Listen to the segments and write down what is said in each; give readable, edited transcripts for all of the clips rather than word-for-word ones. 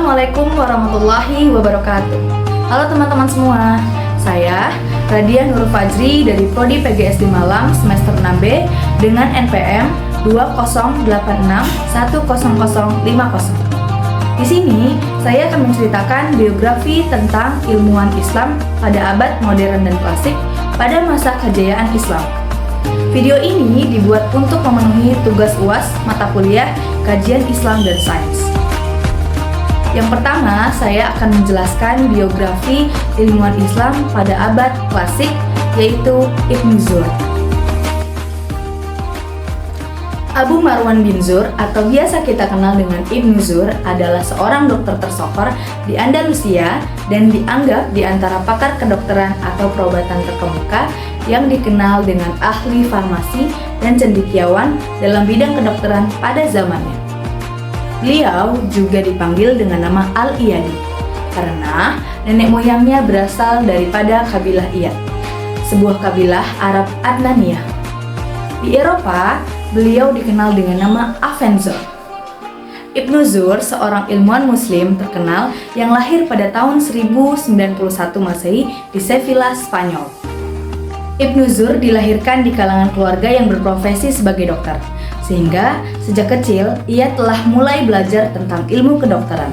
Assalamualaikum warahmatullahi wabarakatuh. Halo teman-teman semua, saya Radia Nurul Fajri dari Prodi PGSD Malang semester 6B dengan NPM 2086100050. Di sini saya akan menceritakan biografi tentang ilmuwan Islam pada abad modern dan klasik pada masa kejayaan Islam. Video ini dibuat untuk memenuhi tugas UAS mata kuliah Kajian Islam dan Sains. Yang pertama, saya akan menjelaskan biografi ilmuwan Islam pada abad klasik, yaitu Ibnu Zur. Abu Marwan bin Zur atau biasa kita kenal dengan Ibnu Zur adalah seorang dokter tersohor di Andalusia dan dianggap di antara pakar kedokteran atau perobatan terkemuka yang dikenal dengan ahli farmasi dan cendekiawan dalam bidang kedokteran pada zamannya. Beliau juga dipanggil dengan nama Al-Iyadi karena nenek moyangnya berasal daripada kabilah Iyad, sebuah kabilah Arab Adnaniyah. Di Eropa, beliau dikenal dengan nama Avenzoar. Ibnu Zur seorang ilmuwan muslim terkenal yang lahir pada tahun 1091 Masehi di Sevilla, Spanyol. Ibnu Zur dilahirkan di kalangan keluarga yang berprofesi sebagai dokter, sehingga sejak kecil ia telah mulai belajar tentang ilmu kedokteran.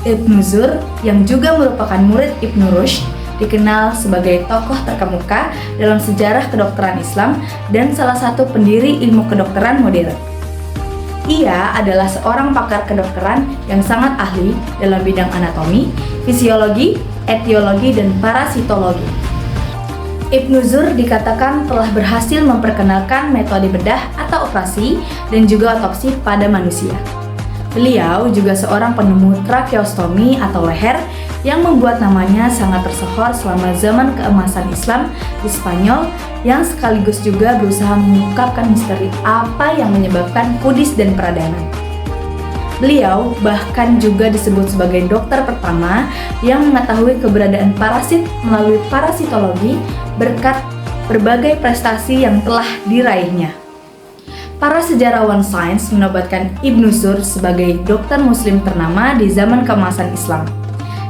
Ibnu Zur yang juga merupakan murid Ibnu Rushd dikenal sebagai tokoh terkemuka dalam sejarah kedokteran Islam dan salah satu pendiri ilmu kedokteran modern. Ia adalah seorang pakar kedokteran yang sangat ahli dalam bidang anatomi, fisiologi, etiologi, dan parasitologi. Ibnu Zur dikatakan telah berhasil memperkenalkan metode bedah atau operasi dan juga otopsi pada manusia. Beliau juga seorang penemu tracheostomi atau leher yang membuat namanya sangat tersohor selama zaman keemasan Islam di Spanyol, yang sekaligus juga berusaha mengungkapkan misteri apa yang menyebabkan kudis dan peradangan. Beliau bahkan juga disebut sebagai dokter pertama yang mengetahui keberadaan parasit melalui parasitologi berkat berbagai prestasi yang telah diraihnya. Para sejarawan sains menobatkan Ibnu Zur sebagai dokter muslim ternama di zaman keemasan Islam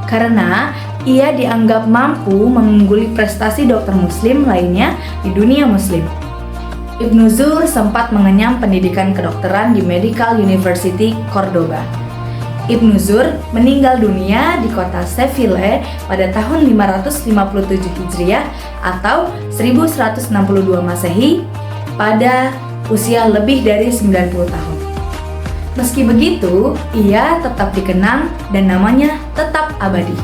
karena ia dianggap mampu mengungguli prestasi dokter muslim lainnya di dunia muslim. Ibnu Zur sempat mengenyam pendidikan kedokteran di Medical University Cordoba. Ibnu Zur meninggal dunia di kota Sevilla pada tahun 557 Hijriah atau 1162 Masehi pada usia lebih dari 90 tahun. Meski begitu, ia tetap dikenang dan namanya tetap abadi.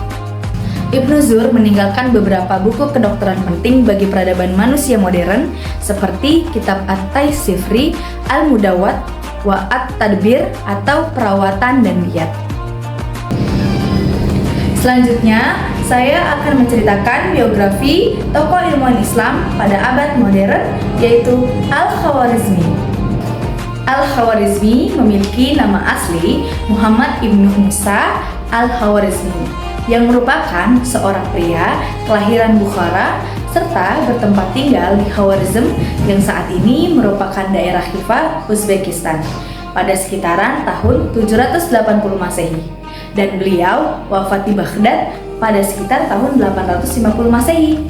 Ibnu Zur meninggalkan beberapa buku kedokteran penting bagi peradaban manusia modern seperti kitab At-Taysifri, Al-Mudawwat, wa At-Tadbir atau perawatan dan diet. Selanjutnya, saya akan menceritakan biografi tokoh ilmuwan Islam pada abad modern, yaitu Al-Khawarizmi. Al-Khawarizmi memiliki nama asli Muhammad ibnu Musa Al-Khawarizmi, yang merupakan seorang pria kelahiran Bukhara serta bertempat tinggal di Khawarizm yang saat ini merupakan daerah Khiva, Uzbekistan pada sekitaran tahun 780 Masehi, dan beliau wafat di Baghdad pada sekitar tahun 850 Masehi.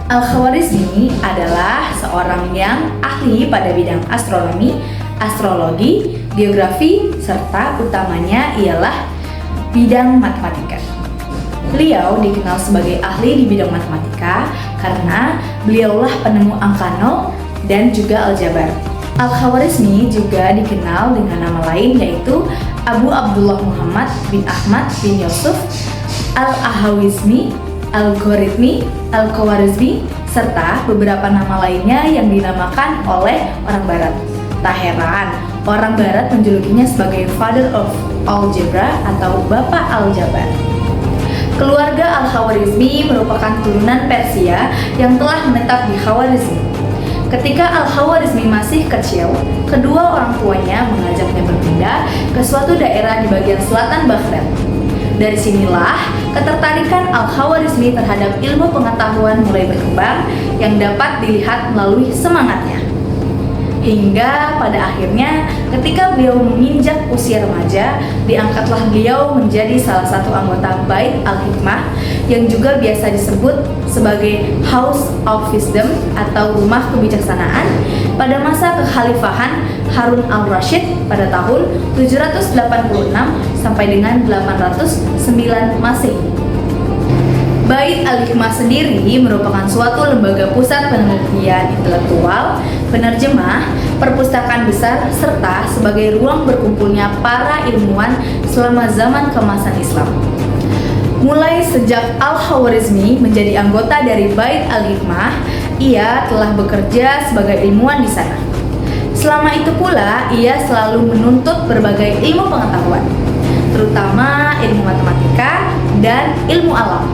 Al-Khawarizmi adalah seorang yang ahli pada bidang astronomi, astrologi, geografi, serta utamanya ialah bidang matematika. Beliau dikenal sebagai ahli di bidang matematika karena beliaulah penemu angka 0 dan juga aljabar. Al-Khawarizmi juga dikenal dengan nama lain yaitu Abu Abdullah Muhammad bin Ahmad bin Yusuf Al-Ahawizmi, Al-Ghorizmi, Al-Khawarizmi, serta beberapa nama lainnya yang dinamakan oleh orang Barat. Tak heran, orang Barat menjulukinya sebagai Father of Algebra atau Bapak Aljabar. Keluarga Al-Khawarizmi merupakan turunan Persia yang telah menetap di Khawarizm. Ketika Al-Khawarizmi masih kecil, kedua orang tuanya mengajaknya berpindah ke suatu daerah di bagian selatan Baghdad. Dari sinilah ketertarikan Al-Khawarizmi terhadap ilmu pengetahuan mulai berkembang yang dapat dilihat melalui semangatnya. Hingga pada akhirnya ketika beliau menginjak usia remaja, diangkatlah beliau menjadi salah satu anggota Bait Al-Hikmah yang juga biasa disebut sebagai House of Wisdom atau Rumah Kebijaksanaan pada masa kekhalifahan Harun al-Rasyid pada tahun 786 sampai dengan 809 Masehi. Bait Al-Hikmah sendiri merupakan suatu lembaga pusat penelitian intelektual, penerjemah, perpustakaan besar, serta sebagai ruang berkumpulnya para ilmuwan selama zaman keemasan Islam. Mulai sejak Al-Khawarizmi menjadi anggota dari Bait Al-Hikmah, ia telah bekerja sebagai ilmuwan di sana. Selama itu pula, ia selalu menuntut berbagai ilmu pengetahuan, terutama ilmu matematika dan ilmu alam.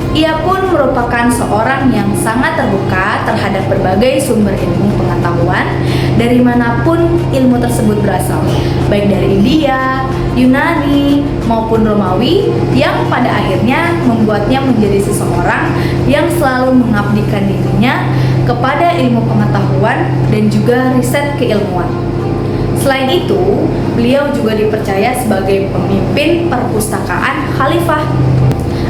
Ia pun merupakan seorang yang sangat terbuka terhadap berbagai sumber ilmu pengetahuan dari manapun ilmu tersebut berasal, baik dari India, Yunani, maupun Romawi, yang pada akhirnya membuatnya menjadi seseorang yang selalu mengabdikan dirinya kepada ilmu pengetahuan dan juga riset keilmuan. Selain itu, beliau juga dipercaya sebagai pemimpin perpustakaan khalifah.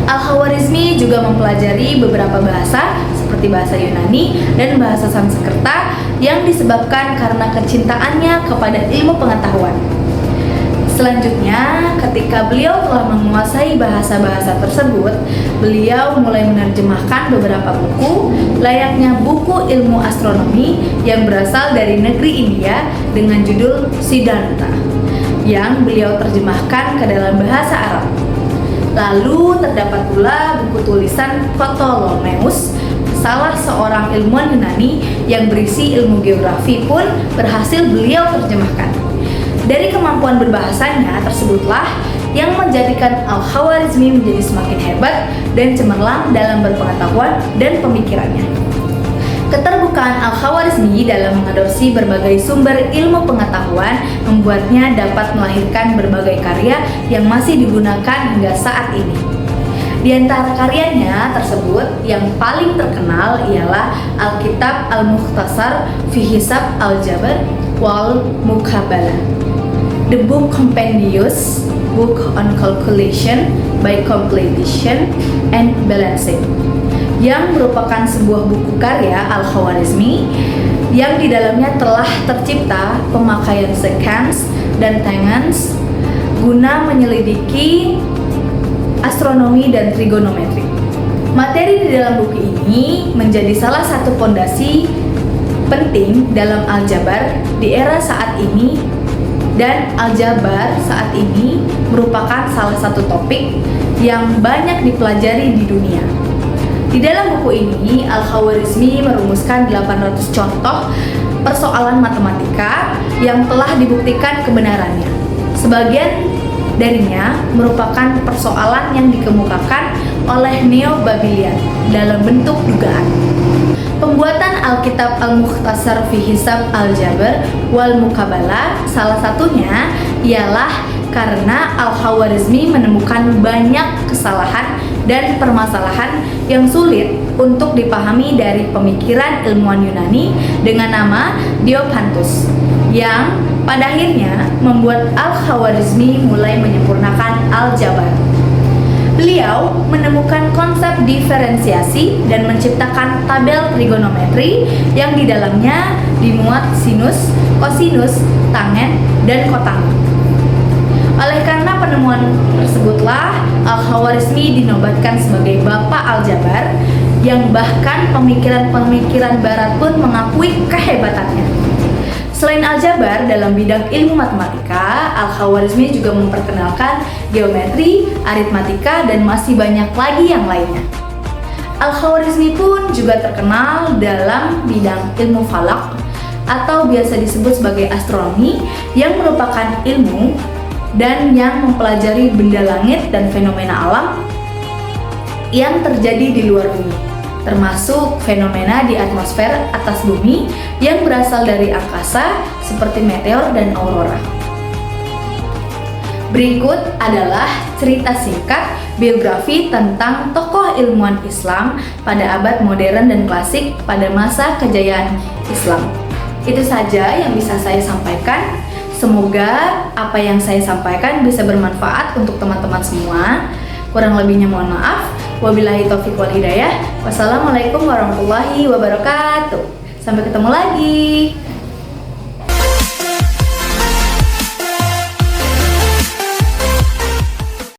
Al-Khawarizmi juga mempelajari beberapa bahasa seperti bahasa Yunani dan bahasa Sanskerta yang disebabkan karena kecintaannya kepada ilmu pengetahuan. Selanjutnya, ketika beliau telah menguasai bahasa-bahasa tersebut, beliau mulai menerjemahkan beberapa buku, layaknya buku ilmu astronomi yang berasal dari negeri India dengan judul Siddhanta, yang beliau terjemahkan ke dalam bahasa Arab. Lalu terdapat pula buku tulisan Ptolemaeus, salah seorang ilmuwan Yunani yang berisi ilmu geografi pun berhasil beliau terjemahkan. Dari kemampuan berbahasanya tersebutlah yang menjadikan Al-Khawarizmi menjadi semakin hebat dan cemerlang dalam berpengetahuan dan pemikirannya. Keterbukaan Al-Khawarizmi dalam mengadopsi berbagai sumber ilmu pengetahuan membuatnya dapat melahirkan berbagai karya yang masih digunakan hingga saat ini. Di antara karyanya tersebut yang paling terkenal ialah Alkitab Al-Mukhtasar fi Hisab Al-Jabr wal Muqabalah, The Book Compendious Book on Calculation by Completion and Balancing, yang merupakan sebuah buku karya Al-Khawarizmi yang di dalamnya telah tercipta pemakaian sekans dan tangents guna menyelidiki astronomi dan trigonometri. Materi di dalam buku ini menjadi salah satu fondasi penting dalam aljabar di era saat ini, dan aljabar saat ini merupakan salah satu topik yang banyak dipelajari di dunia. Di dalam buku ini, Al-Khawarizmi merumuskan 800 contoh persoalan matematika yang telah dibuktikan kebenarannya. Sebagian darinya merupakan persoalan yang dikemukakan oleh Neo-Babylon dalam bentuk dugaan. Pembuatan Alkitab Al-Mukhtasar fi Hisab Al-Jabr wal Muqabalah salah satunya ialah karena Al-Khawarizmi menemukan banyak kesalahan dan permasalahan yang sulit untuk dipahami dari pemikiran ilmuwan Yunani dengan nama Diophantus, yang pada akhirnya membuat Al-Khawarizmi mulai menyempurnakan aljabar. Beliau menemukan konsep diferensiasi dan menciptakan tabel trigonometri yang di dalamnya dimuat sinus, kosinus, tangen, dan kotangent. Oleh karena penemuan tersebutlah Al-Khawarizmi dinobatkan sebagai Bapak Aljabar, yang bahkan pemikiran-pemikiran Barat pun mengakui kehebatannya. Selain aljabar dalam bidang ilmu matematika, Al-Khawarizmi juga memperkenalkan geometri, aritmatika, dan masih banyak lagi yang lainnya. Al-Khawarizmi pun juga terkenal dalam bidang ilmu falak atau biasa disebut sebagai astronomi, yang merupakan ilmu dan yang mempelajari benda langit dan fenomena alam yang terjadi di luar bumi, termasuk fenomena di atmosfer atas bumi yang berasal dari angkasa seperti meteor dan aurora. Berikut adalah cerita singkat biografi tentang tokoh ilmuwan Islam pada abad modern dan klasik pada masa kejayaan Islam. Itu saja yang bisa saya sampaikan. Semoga apa yang saya sampaikan bisa bermanfaat untuk teman-teman semua. Kurang lebihnya mohon maaf. Wabillahi taufiq wal hidayah. Wassalamualaikum warahmatullahi wabarakatuh. Sampai ketemu lagi.